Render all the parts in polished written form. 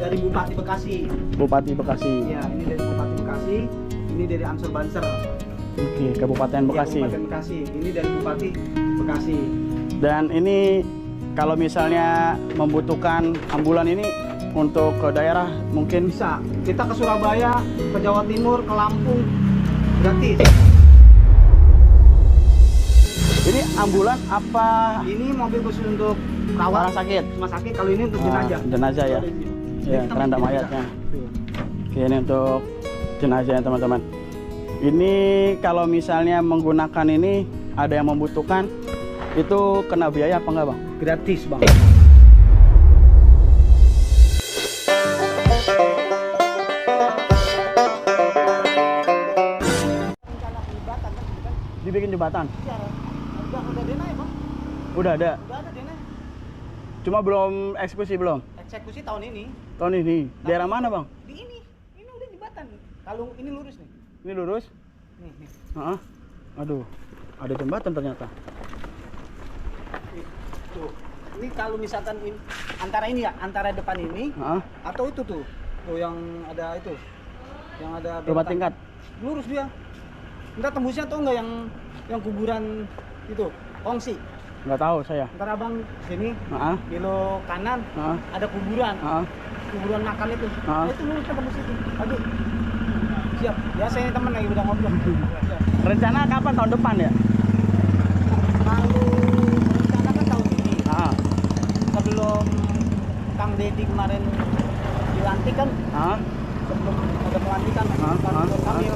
dari Bupati Bekasi. Bupati Bekasi. Iya, ini dari Bupati Bekasi. Ini dari Ansor Banser. Oke, Kabupaten Bekasi. Iya, Kabupaten Bekasi. Ini dari Bupati Bekasi. Dan ini kalau misalnya membutuhkan ambulan ini untuk ke daerah mungkin Bisa. Kita ke Surabaya, ke Jawa Timur, ke Lampung, gratis. ini ambulan apa Ini mobil khusus untuk orang perawat sakit? rumah sakit. Kalau ini untuk jenazah. Jenazah ya. Ya, Ini keranda kita mayatnya. Tuh. Oke, ini untuk jenazah ya teman-teman. Ini kalau misalnya menggunakan ini ada yang membutuhkan itu kena biaya apa enggak, Bang? Gratis, Bang. Dibikin jembatan. Udah dena ya, Bang? Udah ada. Udah ada dena. Cuma belum eksekusi belum. Eksekusi tahun ini. Tahun ini. Daerah mana, Bang? Di ini. Ini udah jembatan. Kalau ini lurus nih. Ini lurus. Nih. Heeh. Aduh. Ada jembatan ternyata. Tuh. Ini kalau misalkan antara ini ya, antara depan ini Heeh. atau itu tuh. Tuh yang ada itu. Yang ada Rumah belokan. tingkat. Lurus dia. Entar tembusnya tuh enggak yang kuburan itu, kongsi. Nggak tahu saya. Ntar abang sini, Heeh. belok kanan, Heeh. ada kuburan. Heeh. Kuburan makam itu. Ah. Nah, itu lurus ke tembus itu. Lagi. Siap. Biasanya temen lagi udah ngobrol. Siap. Rencana kapan tahun depan ya? Kalau rencana kan tahun ini. Heeh. Sebelum Kang Deddy kemarin dilantik kan, Heeh. sebelum ada pelantikan Ah, Kang ah, Ridwan Kamil,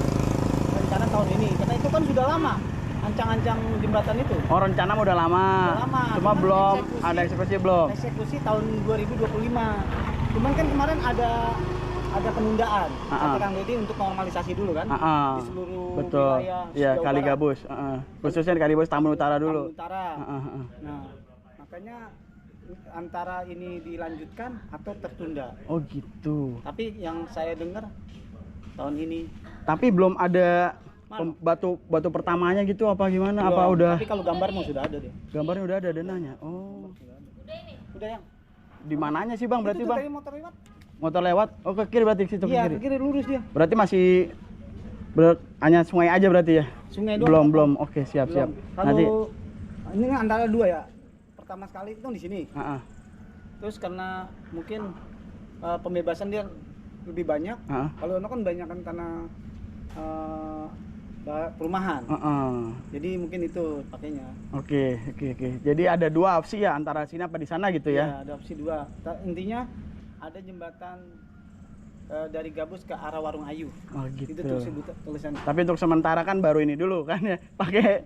rencana tahun ini. Karena itu kan sudah lama, ancang-ancang jembatan itu. Oh, rencana udah lama. Udah lama. Cuma Cuman belum eksekusi- ada eksekusi belum. Eksekusi tahun 2025. Cuman kan kemarin ada penundaan. Ah, Kata ah. Kang Deddy untuk normalisasi dulu kan. Heeh. Di seluruh Betul. wilayah Iya, sejauh Kali barat. Gabus. Heeh. Khususnya di Kali Gabus Taman Utara dulu. Taman Utara. Heeh, heeh. Nah, makanya antara ini dilanjutkan atau tertunda. Oh, gitu. Tapi yang saya dengar tahun ini Tapi belum ada Mana? batu pertamanya gitu apa gimana? Apa belum. udah Tapi kalau gambar mah sudah ada deh. gambarnya udah ada dananya? Oh. Udah yang. Di mananya sih, Bang? Berarti, Itu tuh Bang? tadi motor lewat. Motor lewat? Oh, ke kiri berarti situ ke Iya, kiri. ke kiri lurus dia. Berarti masih hanya sungai aja berarti ya? Sungai doang. Belum. Oke, siap. Belum. Kalau Nanti ini kan antara dua ya. Pertama sekali itu di sini. heeh. Terus karena mungkin pembebasan dia lebih banyak. Heeh. Kalau itu kan banyak kan tanah perumahan. Heeh. Jadi mungkin itu pakainya. Oke. Jadi ada dua opsi ya, antara sini apa di sana gitu ya? Ya, ada opsi dua. Intinya ada jembatan dari Gabus ke arah Warung Ayu. Oh, gitu. Itu tulisan. Tapi untuk sementara kan baru ini dulu kan ya. Pakai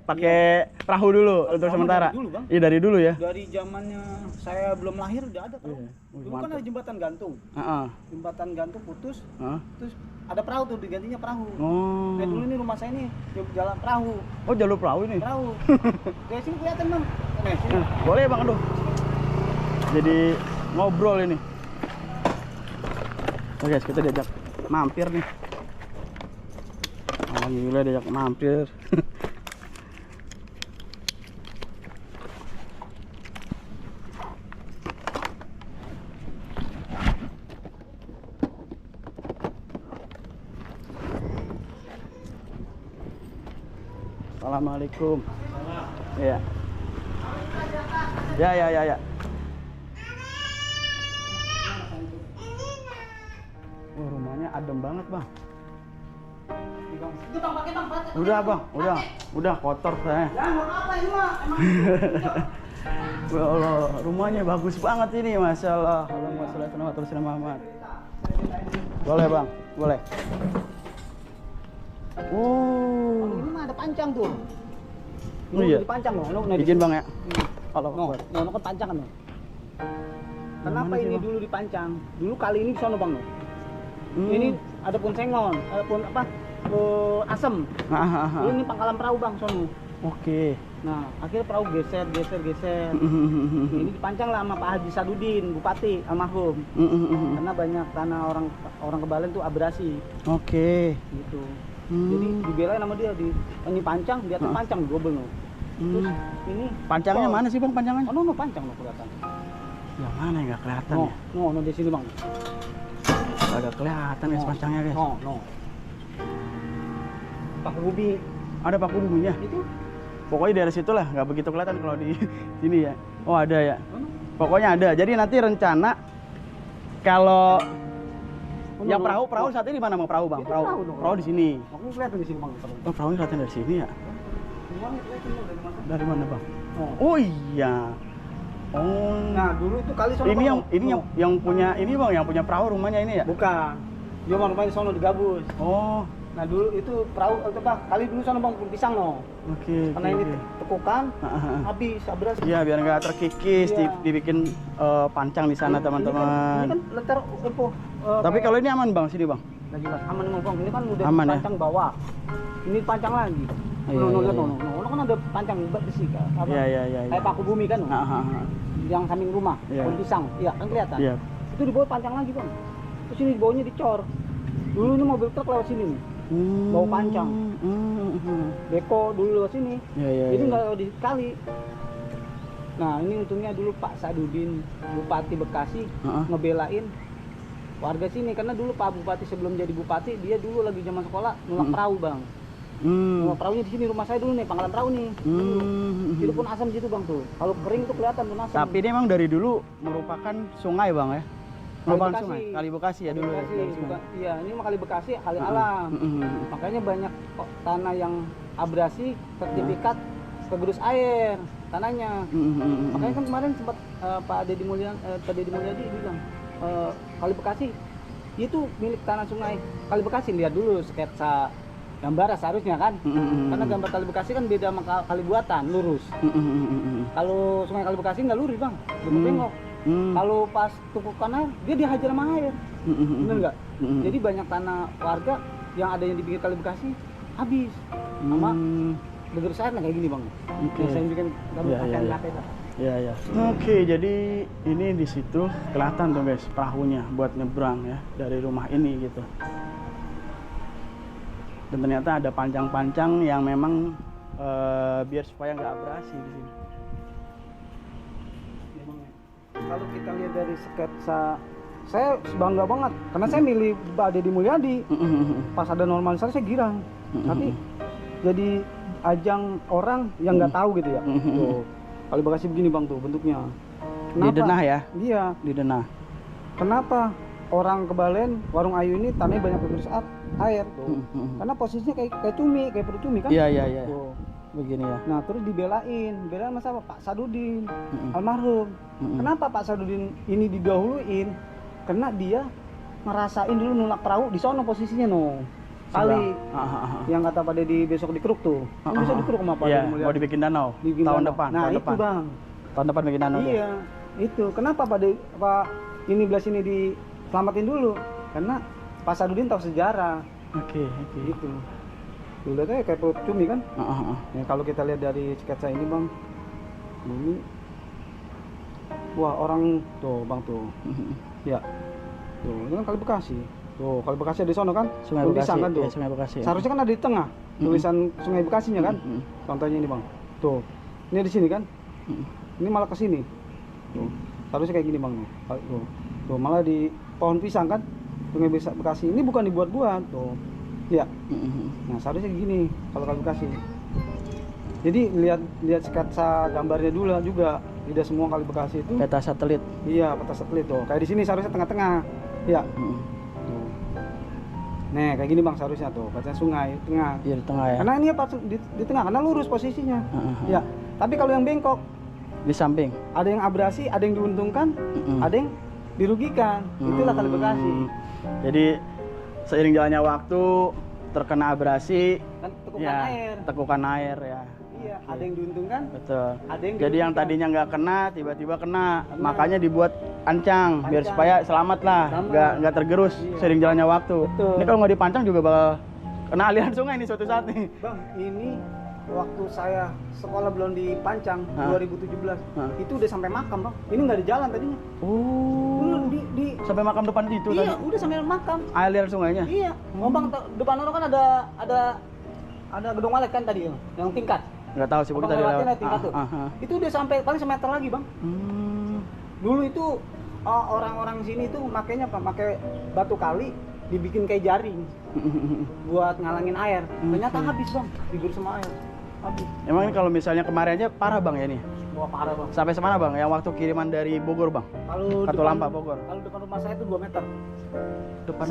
perahu dulu untuk Perahu sementara. dari dulu, Bang. Iya, dari dulu ya. Dari zamannya saya belum lahir udah ada perahu. Iya. Dulu kan ada jembatan gantung. Heeh. Jembatan gantung putus, Heeh. terus ada perahu tuh digantinya perahu. Oh. Nah, dulu ini rumah saya ini jalan perahu. Oh, jalur perahu ini. Perahu. Dari sini kelihatan, Bang. Nah, sini. Boleh, Bang, aduh. Jadi ngobrol ini. Oke, guys, kita diajak mampir nih. Alhamdulillah diajak mampir. Assalamualaikum. Iya. Ya. Oh, rumahnya adem banget, Bang. Itu Bang, pakai Bang. Udah, Bang. Udah kotor saya. Ya, mau apa ini mah? Emang Ya Allah, rumahnya bagus banget ini, Masya Allah. Allahumma sholli ala Sayyidina Muhammad. Boleh, Bang. Boleh. Oh. ini mah ada pancang tuh. Oh, iya. Di pancang loh. Izin, Bang ya. Kalau No kan pancang kan. No. Kenapa Mana sih, ini Bang? dulu dipancang? Dulu kali ini di sono, Bang. No. Hmm. Ini ada pun sengon, ada pun apa? Asem. Dulu ini pangkalan perahu, Bang, sono. Oke. Nah, akhirnya perahu geser. Ini dipancang lah sama Pak Haji Sadudin, Bupati almarhum. Karena banyak tanah orang Kebalen tuh abrasi Oke. gitu. Jadi dibelain sama dia ini pancang, dia tuh pancang double no. Terus ini Pancangnya mana sih, Bang, pancangannya? Oh, no, pancang no kelihatan. Yang mana ya, nggak kelihatan No, ya? no di sini, Bang. Agak kelihatan guys pancangnya guys. No. Paku bumi Ada paku buminya. itu. Pokoknya dari situ lah, nggak begitu kelihatan kalau di sini ya. Oh ada ya. Pokoknya ada. Jadi nanti rencana kalau yang perahu saat ini di mana bang? Perahu bang? Itu perahu dong. Perahu di sini. Aku kelihatan di sini bang. Oh perahunya kelihatan dari sini ya? Semuanya kelihatan bang, dari mana? Dari mana bang? Oh. Oh iya. Oh. Nah dulu itu kali sono. Ini Bang. yang punya ini bang, yang punya perahu rumahnya ini ya? Bukan. Dia bang rumahnya sono di Gabus. Oh. Nah dulu itu perahu itu bang, kali dulu sono bang pohon pisang no. Oke. Karena ini tekukan, habis abras. Iya biar nggak terkikis, Iya. dibikin pancang di sana teman-teman. Ini kan letter Tapi kalau ini aman bang sini bang? nah, jelas aman emang bang. Ini kan udah Aman, ya? pancang bawah. Ini pancang lagi. Iya, No, iya, lihat iya. no. Kan ada pancang besi kan. Apa? Iya. Kayak paku bumi kan. No? Yang samping rumah, Iya. pohon pisang. Iya, kan kelihatan. Iya. Itu di bawah pancang lagi bang. Terus ini di bawahnya dicor. Dulu ini mobil truk lewat sini nih. Bau pancang. Beko dulu lewat sini. Iya. Jadi nggak lewat di kali. Nah ini untungnya dulu Pak Sadudin Bupati Bekasi ngebelain warga sini karena dulu Pak Bupati sebelum jadi bupati dia dulu lagi zaman sekolah nulak perahu bang. Nulak perahunya di sini rumah saya dulu nih pangkalan perahu nih. Itu pun asam gitu bang tuh. Kalau kering tuh kelihatan tuh asam. Tapi ini emang dari dulu merupakan sungai bang ya? Merupakan Bekasi. sungai, Kali Bekasi ya dulu. Bekasi, Ya, dari sungai. iya ini mah kali Bekasi kali alam. Makanya banyak tanah yang abrasi sertifikat kegerus air tanahnya. Makanya kan kemarin sempat Pak Deddy Mulyadi bilang kali Bekasi itu milik tanah sungai kali Bekasi. Lihat dulu sketsa gambar seharusnya kan. Karena gambar kali Bekasi kan beda sama kali buatan lurus. Kalau sungai kali Bekasi nggak lurus bang, bengkok. Kalau pas tumpukan air dia dihajar sama air. Bener nggak? Jadi banyak tanah warga yang ada yang di pinggir kali Bekasi habis sama gerus air kayak gini bang. Yang saya bikin gambar pakai Iya. Oke, jadi ini di situ kelihatan tuh guys perahunya buat nyebrang ya dari rumah ini gitu. Dan ternyata ada pancang-pancang yang memang biar supaya nggak abrasi di sini. Kalau kita lihat dari sketsa, saya bangga banget karena saya milih Pak Deddy Mulyadi. Pas ada normalisasi saya girang. Tapi jadi ajang orang yang nggak tahu gitu ya. Tuh, Kali Bekasi begini bang tuh bentuknya. Di Denah ya? Iya. Di Denah. Kenapa orang Kebalen Warung Ayu ini tanahnya banyak kegerus air tuh? Karena posisinya kayak cumi, kayak perut cumi kan? Iya. Tuh. Begini ya. Nah terus belain masa apa? Pak Sadudin almarhum. Kenapa Pak Sadudin ini didahuluin? Karena dia ngerasain dulu nulak perahu di sono posisinya no. Kali yang kata Pak Deddy besok dikeruk tuh. Besok dikeruk sama Pak Iya, Deddy Mulyadi. mau dibikin danau tahun depan. Nah tahun itu depan. bang. Tahun depan bikin danau. Iya itu. Kenapa Pak ini belas ini diselamatin dulu? Karena Pak Sadudin tahu sejarah. Oke. Gitu. Tuh lihat aja kayak perut cumi kan? Ya, kalau kita lihat dari sketsa ini bang, ini wah orang tuh bang tuh, ya tuh ini kan Kali Bekasi, tuh Kali Bekasi ada di sono kan? Sungai Bekasi, kan tuh. ya, Sungai Bekasi. Seharusnya kan ada di tengah tulisan Sungai Bekasinya kan? Contohnya ini bang, tuh ini di sini kan? Ini malah ke sini, tuh seharusnya kayak gini bang, tuh malah di pohon pisang kan? Sungai Bekasi ini bukan dibuat-buat tuh. Ya, nah seharusnya gini kalau Kali Bekasi. Jadi lihat sketsa gambarnya dulu juga, tidak semua Kali Bekasi itu. Peta satelit. Iya, peta satelit tuh. Kayak di sini seharusnya tengah-tengah. Ya. Tuh. Nih kayak gini bang seharusnya tuh, peta sungai tengah. Iya di tengah ya. Karena ini apa di tengah, karena lurus posisinya. Ya. Tapi kalau yang bengkok, Di samping. ada yang abrasi, ada yang diuntungkan, ada yang dirugikan. Itulah Kali Bekasi. Jadi seiring jalannya waktu terkena abrasi Kan tekukan ya, air. tekukan air ya. Iya, ada yang diuntungkan, Betul. ada yang Jadi yang dirugikan. tadinya nggak kena tiba-tiba kena. Makanya dibuat ancang biar Pancang. supaya selamat lah, Selamat. nggak tergerus Iya. seiring jalannya waktu. Betul. Ini kalau nggak dipancang juga bakal kena aliran sungai nih suatu saat nih. Bang, ini waktu saya sekolah belum dipancang 2017 itu udah sampai makam bang. Ini nggak ada jalan tadinya. Dulu di Sampai makam depan itu iya tadi. udah sampai makam. Aliran sungainya. Iya. Oh bang, depan orang kan ada gedung walet kan tadi yang tingkat. Nggak tahu sih Abang kita tadi lewatin lewat. ada tingkat tuh. Itu udah sampai paling semeter lagi bang. Dulu itu orang-orang sini tuh makanya apa? Pakai batu kali dibikin kayak jaring buat ngalangin air. Ternyata habis bang, digurus sama air. Habis. Emang ini kalau misalnya kemarin aja parah bang ya ini? Wah parah bang. Sampai semana bang? Yang waktu kiriman dari Bogor bang? Kalau Katulampa Bogor. Kalau depan rumah saya itu 2 meter. Depan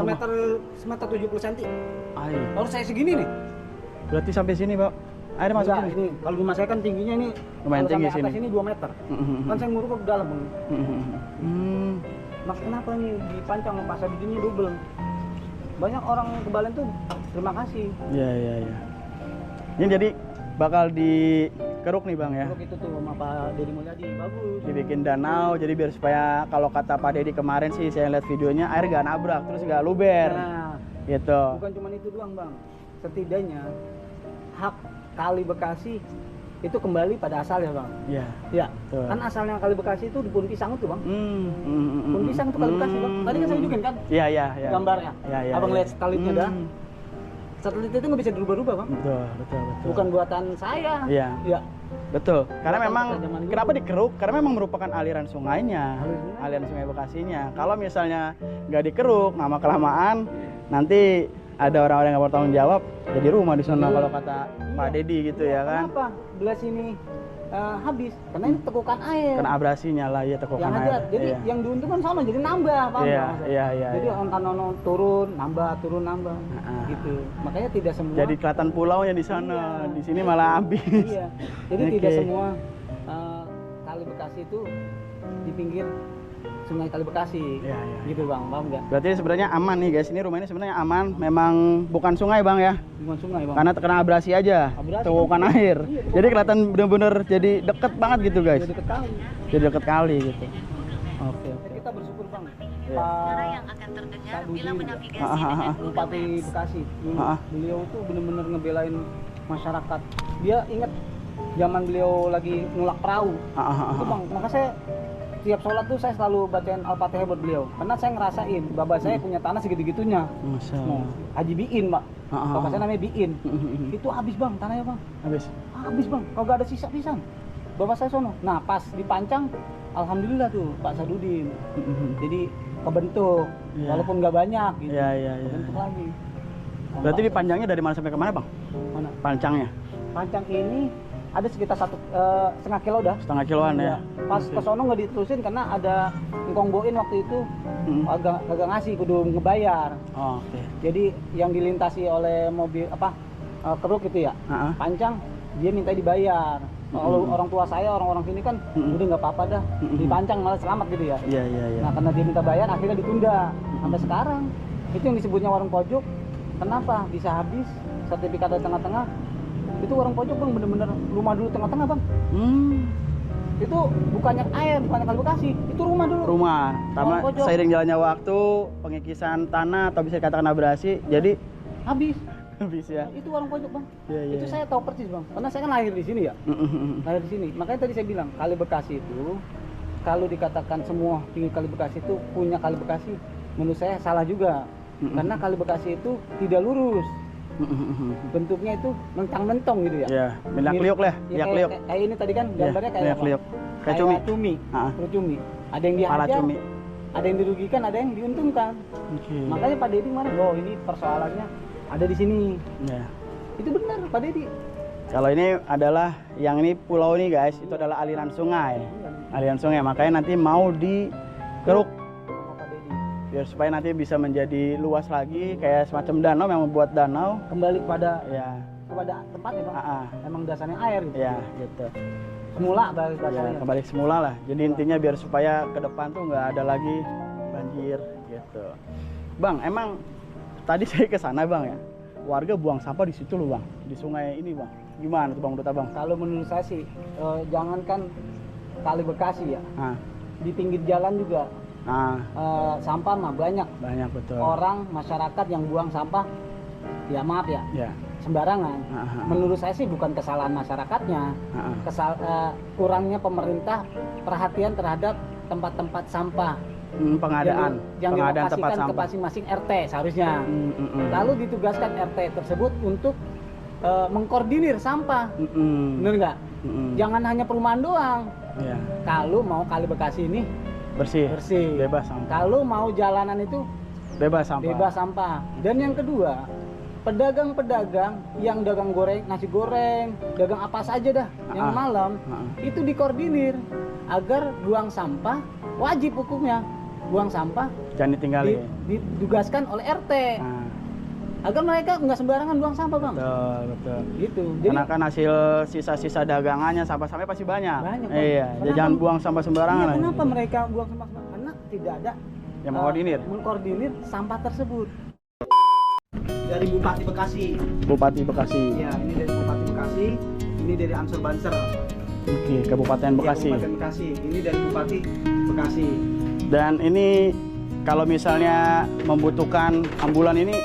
Semeter 70 cm. Air. Baru saya segini nih. Berarti sampai sini bang? Air masuk Enggak, sini? ini kalau rumah saya kan tingginya ini Lumayan kalau tinggi sampai atas sini. ini 2 meter. Kan saya nguruk ke dalam bang. Hmm. Mas kenapa nih dipancang sama Pak Sabidinnya double? Banyak orang kebalen tuh terima kasih. Iya iya iya. Ini jadi bakal dikeruk nih bang ya? Kalau itu tuh sama Pak Deddy Mulyadi bagus. Dibikin danau, jadi biar supaya kalau kata Pak Deddy kemarin sih saya lihat videonya air gak nabrak terus gak luber. Nah, Gitu. bukan cuma itu doang bang. Setidaknya hak Kali Bekasi itu kembali pada asalnya bang. Iya. Ya, Betul. kan asalnya Kali Bekasi itu di Pohon Pisang itu bang. Pohon Pisang itu Kali Bekasi bang. Tadi kan saya tunjukin kan Iya iya iya. gambarnya. Iya iya. Abang iya. lihat satelitnya dah. Satelit itu nggak bisa dirubah-rubah bang. Betul betul betul. Bukan buatan saya. Iya. Ya. Betul. Karena Bukan memang zaman dulu. kenapa dikeruk? Karena memang merupakan aliran sungainya, Aliran. aliran sungai Bekasinya. Kalau misalnya nggak dikeruk, lama kelamaan nanti ada orang-orang yang bertanggung jawab jadi rumah di sana kalau kata Pak Deddy gitu ya kan. Kenapa belah sini habis? Karena ini tekukan air. Kena abrasinya lah ya tekukan yang air. ada, jadi Iya. yang diuntungkan sama, jadi nambah, paham Iya, nggak maksudnya? iya, iya, Jadi iya. ontan turun, nambah, Nah, gitu. Makanya tidak semua. Jadi kelihatan pulaunya di sana, Iya. di sini malah habis. Iya. Jadi Oke. tidak semua Kali Bekasi itu di pinggir Sungai Kali Bekasi. Iya, iya. Gitu bang, paham nggak? Berarti sebenarnya aman nih guys, ini rumah ini sebenarnya aman, memang bukan sungai bang ya, Bukan sungai bang. karena terkena abrasi aja, Abrasi, tekukan kan? air. Iya, tekukan Jadi air. kelihatan bener-bener jadi deket banget gitu guys, Jadi ketahui. jadi deket kali gitu. Oke oke. Kita bersyukur bang. Iya. Suara yang akan terdengar Pak bila Budi, menavigasi Ah, ah, dengan ah. Google Bupati Maps. Bekasi dulu. Ah. Beliau tuh bener-bener ngebelain masyarakat. Dia ingat zaman beliau lagi nolak perahu. Itu bang, maka saya tiap sholat tuh saya selalu bacain Al-Fatihah buat beliau. Karena saya ngerasain, bapak saya punya tanah segitu-gitunya. Masya Nah, Allah. Haji Biin pak. Ah. Bapak saya namanya Biin. Itu habis bang tanahnya bang. Habis. Habis bang, kagak ada sisa pisan. Bapak saya sono. Nah pas dipancang, alhamdulillah tuh Pak Sadudin. Jadi kebentuk, Iya. walaupun nggak banyak gitu. Iya iya iya. Kebentuk lagi. Berarti dipanjangnya dari mana sampai ke mana bang? Mana? Pancangnya Pancang ini ada sekitar 1,5 kilo dah. setengah kiloan ya. Iya. Pas ke sono nggak diterusin karena ada Ngkong Boin waktu itu agak ngasih, kudu ngebayar. Oh, oke. Jadi yang dilintasi oleh mobil keruk itu ya, Ah, ah. pancang dia minta dibayar. Kalau orang tua saya, orang-orang sini kan udah nggak apa-apa dah, dipancang malah selamat gitu ya. Iya iya iya. Nah karena dia minta bayar akhirnya ditunda sampai sekarang. Itu yang disebutnya warung pojok. Kenapa bisa habis sertifikat di tengah-tengah? Itu warung pojok bang, bener-bener rumah dulu tengah-tengah bang. Itu bukannya air, bukannya Kali Bekasi, itu rumah dulu. Rumah, karena Warung pojok. seiring jalannya waktu, pengikisan tanah atau bisa dikatakan abrasi, jadi Habis. habis ya. Itu warung pojok bang. Iya iya. Itu saya tahu persis bang, karena saya kan lahir di sini ya. Lahir di sini. Makanya tadi saya bilang Kali Bekasi itu kalau dikatakan semua pinggir Kali Bekasi itu punya Kali Bekasi, menurut saya salah juga. Karena Kali Bekasi itu tidak lurus. Bentuknya itu mentang-mentong gitu ya. Ya, minyak liuk lah, Ya, minyak liuk. kayak ini tadi kan gambarnya kayak minyak apa? liuk. Kayak cumi. cumi. Ah. Perut cumi. Ada yang Kepala dihajar, cumi. ada yang dirugikan, ada yang diuntungkan. Oke. Makanya Pak Deddy mana? Oh ini persoalannya ada di sini. Ya. Itu benar Pak Deddy. Kalau ini adalah yang ini pulau ini guys, itu adalah aliran sungai. Aliran sungai, makanya nanti mau dikeruk Sama Pak Deddy. biar supaya nanti bisa menjadi luas lagi kayak semacam danau yang membuat danau. Kembali kepada Ya. tempatnya bang. Ah, ah. Emang dasarnya air gitu. Ya, gitu. Semula Ya, dasarnya. kembali semula lah. Jadi intinya biar supaya ke depan tuh nggak ada lagi banjir gitu. Bang, emang tadi saya ke sana bang ya. Warga buang sampah di situ loh bang, di sungai ini bang. Gimana tuh bang menurut abang? Kalau menurut saya sih jangankan Kali Bekasi ya, Nah, di pinggir jalan juga nah sampah mah banyak. banyak betul. Orang masyarakat yang buang sampah ya maaf ya Ya. sembarangan. Ah, ah. Menurut saya sih bukan kesalahan masyarakatnya, Ah, ah. kurangnya pemerintah perhatian terhadap tempat-tempat sampah Pengadaan, yang pengadaan tempat dilokasikan ke sampah. masing-masing RT seharusnya. Lalu ditugaskan RT tersebut untuk mengkoordinir sampah, bener nggak? Jangan hanya perumahan doang. Ya. Kalau mau Kali Bekasi ini bersih, bersih. bebas sampah. Kalau mau jalanan itu Bebas sampah. bebas sampah. Dan yang kedua, pedagang-pedagang yang dagang goreng, nasi goreng, dagang apa saja dah, yang malam itu dikoordinir agar buang sampah, wajib hukumnya buang sampah Jangan ditinggalin. ditugaskan oleh RT. Agar mereka nggak sembarangan buang sampah, Bang. Betul, betul. Gitu. Jadi Karena kan hasil sisa-sisa dagangannya sampah-sampah pasti banyak. Banyak, Bang. Iya, Kenapa? jangan buang sampah sembarangan. iya, lah. kenapa mereka buang sampah sembarangan? Karena tidak ada Yang mengkoordinir. mengkoordinir sampah tersebut. Dari Bupati Bekasi. Bupati Bekasi. Ya, ini dari Bupati Bekasi, ini dari Ansor Banser. Oke, Kabupaten Bekasi. Iya, Kabupaten Bekasi. Ini dari Bupati Bekasi. Dan ini kalau misalnya membutuhkan ambulan ini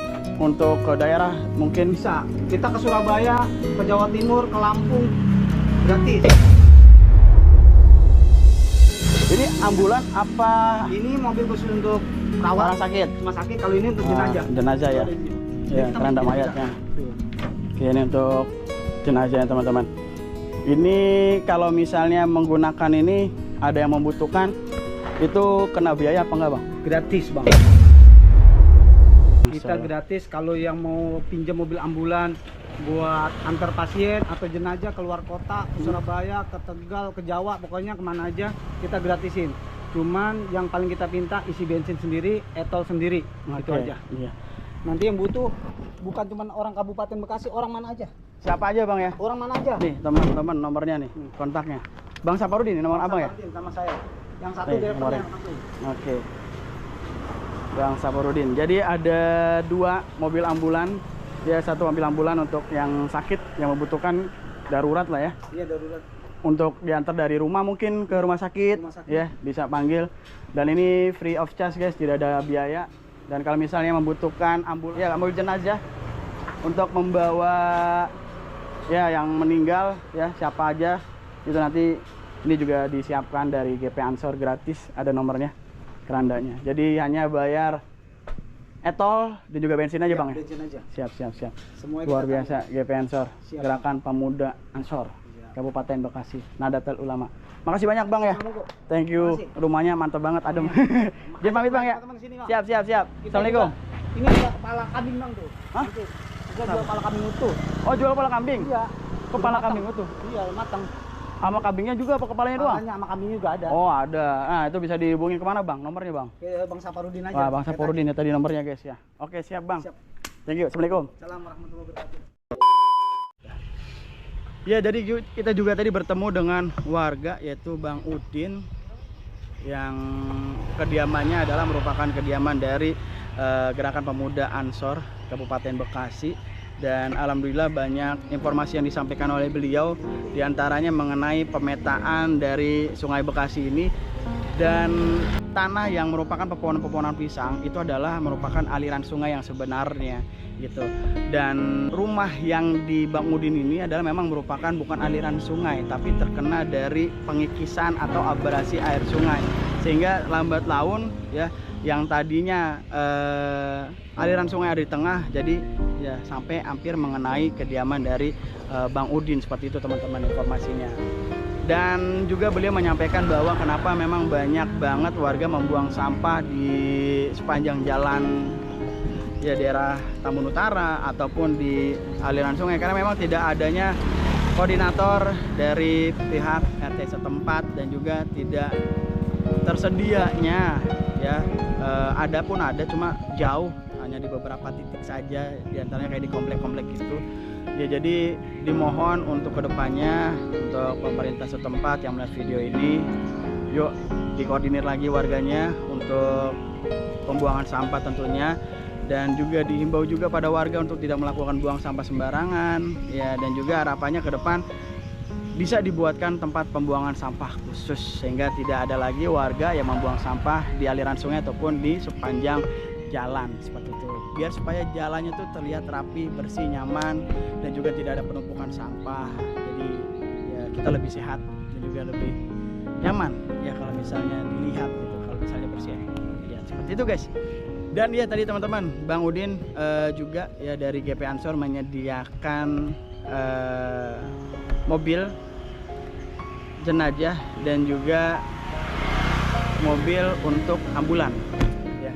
untuk ke daerah mungkin Bisa. Kita ke Surabaya, ke Jawa Timur, ke Lampung, gratis. ini ambulan apa Ini mobil khusus untuk orang perawat sakit? rumah sakit. Kalau ini untuk jenazah. Jenazah ya. Ada di sini. Ya, Jadi kita keranda masuk mayatnya. jenazah. Tuh. Oke, ini untuk jenazah ya teman-teman. Ini kalau misalnya menggunakan ini ada yang membutuhkan itu kena biaya apa enggak, Bang? Gratis, Bang. Kita Masalah. gratis kalau yang mau pinjam mobil ambulan buat antar pasien atau jenazah keluar kota, ke Surabaya, ke Tegal, ke Jawa, pokoknya kemana aja kita gratisin. Cuman yang paling kita minta isi bensin sendiri, etol sendiri, itu Oke, aja. Iya. Nanti yang butuh bukan cuman orang Kabupaten Bekasi, orang mana aja, Siapa aja, Bang ya? orang mana aja. Nih, teman-teman nomornya nih, kontaknya. Bang Saparudin, ini nomor Abang ya? Sama saya. Yang satu Nih, direkturnya nomornya. yang satu. Oke. Bang Saparudin. Jadi ada 2 mobil ambulan, ya 1 mobil ambulan untuk yang sakit, yang membutuhkan darurat lah ya. Iya, darurat. Untuk diantar dari rumah mungkin ke rumah sakit, Rumah sakit. ya bisa panggil. Dan ini free of charge guys, tidak ada biaya. Dan kalau misalnya membutuhkan mobil jenazah untuk membawa ya yang meninggal ya siapa aja itu nanti ini juga disiapkan dari GP Ansor gratis, ada nomornya kerandanya. Jadi hanya bayar etol dan juga bensin aja Ya, Bang ya. bensin aja. Siap. Semuanya Luar kita biasa GP Ansor, Siap. Gerakan Pemuda Ansor, Iya. Kabupaten Bekasi, Nadatul Ulama. Makasih banyak Bang ya. Kamu kok. Thank you. Makasih. Rumahnya mantap banget, adem. Makasih. Jadi pamit Bang ya. Teman-teman kesini, Bang. Siap. Kita Assalamualaikum. juga- Ini ada kepala kambing, Bang, tuh. Hah? Itu. Kita jual kepala kambing utuh. Oh, jual kepala kambing. Iya. Kepala Udah kambing matang. utuh. Iya, matang. Sama kambingnya juga apa kepalanya doang? Kepalanya sama kambingnya juga ada. Oh, ada. Nah, itu bisa dihubungin kemana Bang? Nomornya Bang? Ke Bang Saparudin aja. Wah, Bang Kayak Saparudin ya tadi nomornya guys ya. Oke, siap Bang. Siap. Thank you. Assalamualaikum. tadi. Assalamualaikum warahmatullahi wabarakatuh. Ya, jadi kita juga tadi bertemu dengan warga yaitu Bang Udin yang kediamannya adalah merupakan kediaman dari Gerakan Pemuda Ansor Kabupaten Bekasi, dan alhamdulillah banyak informasi yang disampaikan oleh beliau, diantaranya mengenai pemetaan dari Sungai Bekasi ini, dan tanah yang merupakan pepohonan-pepohonan pisang itu adalah merupakan aliran sungai yang sebenarnya gitu. Dan rumah yang di Bang Udin ini adalah memang merupakan bukan aliran sungai tapi terkena dari pengikisan atau abrasi air sungai, sehingga lambat laun ya yang tadinya aliran sungai ada di tengah jadi ya sampai hampir mengenai kediaman dari Bang Udin, seperti itu teman-teman informasinya. Dan juga beliau menyampaikan bahwa kenapa memang banyak banget warga membuang sampah di sepanjang jalan ya daerah Tambun Utara ataupun di aliran sungai, karena memang tidak adanya koordinator dari pihak RT setempat dan juga tidak tersedianya ya ada pun ada cuma jauh, hanya di beberapa titik saja, diantaranya kayak di komplek-komplek gitu ya. Jadi dimohon untuk kedepannya untuk pemerintah setempat yang melihat video ini, yuk dikoordinir lagi warganya untuk pembuangan sampah tentunya, dan juga dihimbau juga pada warga untuk tidak melakukan buang sampah sembarangan ya, dan juga harapannya ke depan bisa dibuatkan tempat pembuangan sampah khusus sehingga tidak ada lagi warga yang membuang sampah di aliran sungai ataupun di sepanjang jalan, seperti itu, biar supaya jalannya tuh terlihat rapi, bersih, nyaman, dan juga tidak ada penumpukan sampah. Jadi ya kita lebih sehat dan juga lebih nyaman ya kalau misalnya dilihat gitu, kalau misalnya bersih ya, seperti itu guys. Dan ya tadi teman-teman Bang Udin juga ya dari GP Ansor menyediakan mobil jenazah dan juga mobil untuk ambulan ya.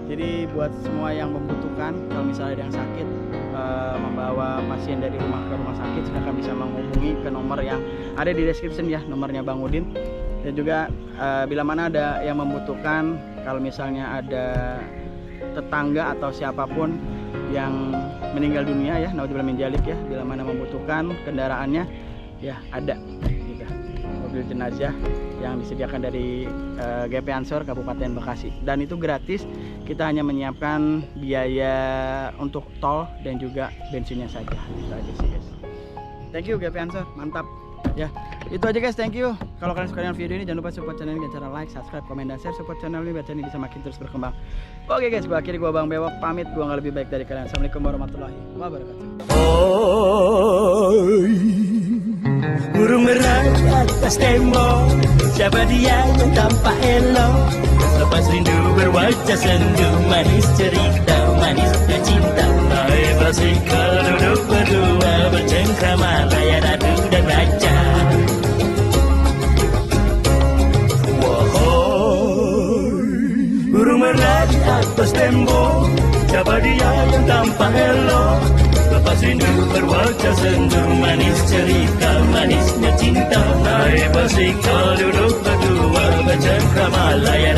Jadi buat semua yang membutuhkan, kalau misalnya ada yang sakit, membawa pasien dari rumah ke rumah sakit, silakan bisa menghubungi ke nomor yang ada di description ya, nomornya Bang Udin. Dan juga bila mana ada yang membutuhkan, kalau misalnya ada tetangga atau siapapun yang meninggal dunia ya, naudzubillah min dzalik ya, bila mana membutuhkan kendaraannya ya ada gitu, mobil jenazah yang disediakan dari GP Ansor Kabupaten Bekasi, dan itu gratis. Kita hanya menyiapkan biaya untuk tol dan juga bensinnya saja. Itu aja sih guys. Thank you GP Ansor, mantap ya. Itu aja guys, thank you. Kalau kalian suka dengan video ini, jangan lupa support channel ini dengan cara like, subscribe, komen, dan share. Support channel ini biar channel ini bisa makin terus berkembang. Oke guys, gua akhiri, gua Bang Bewok pamit. Gua nggak lebih baik dari kalian. Assalamualaikum warahmatullahi wabarakatuh. Burung merah atas tembok, siapa dia yang tampak elok? Lepas rindu berwajah sendu, manis cerita, manisnya cinta. Hai basikal duduk berdua, bercengkrama layar ratu dan raja. Burung merah di atas tembok, siapa dia yang tampak elok? Lepas rindu berwajah sendu, manis cerita, manisnya cinta. Naik basikal duduk berdua, bercengkrama layar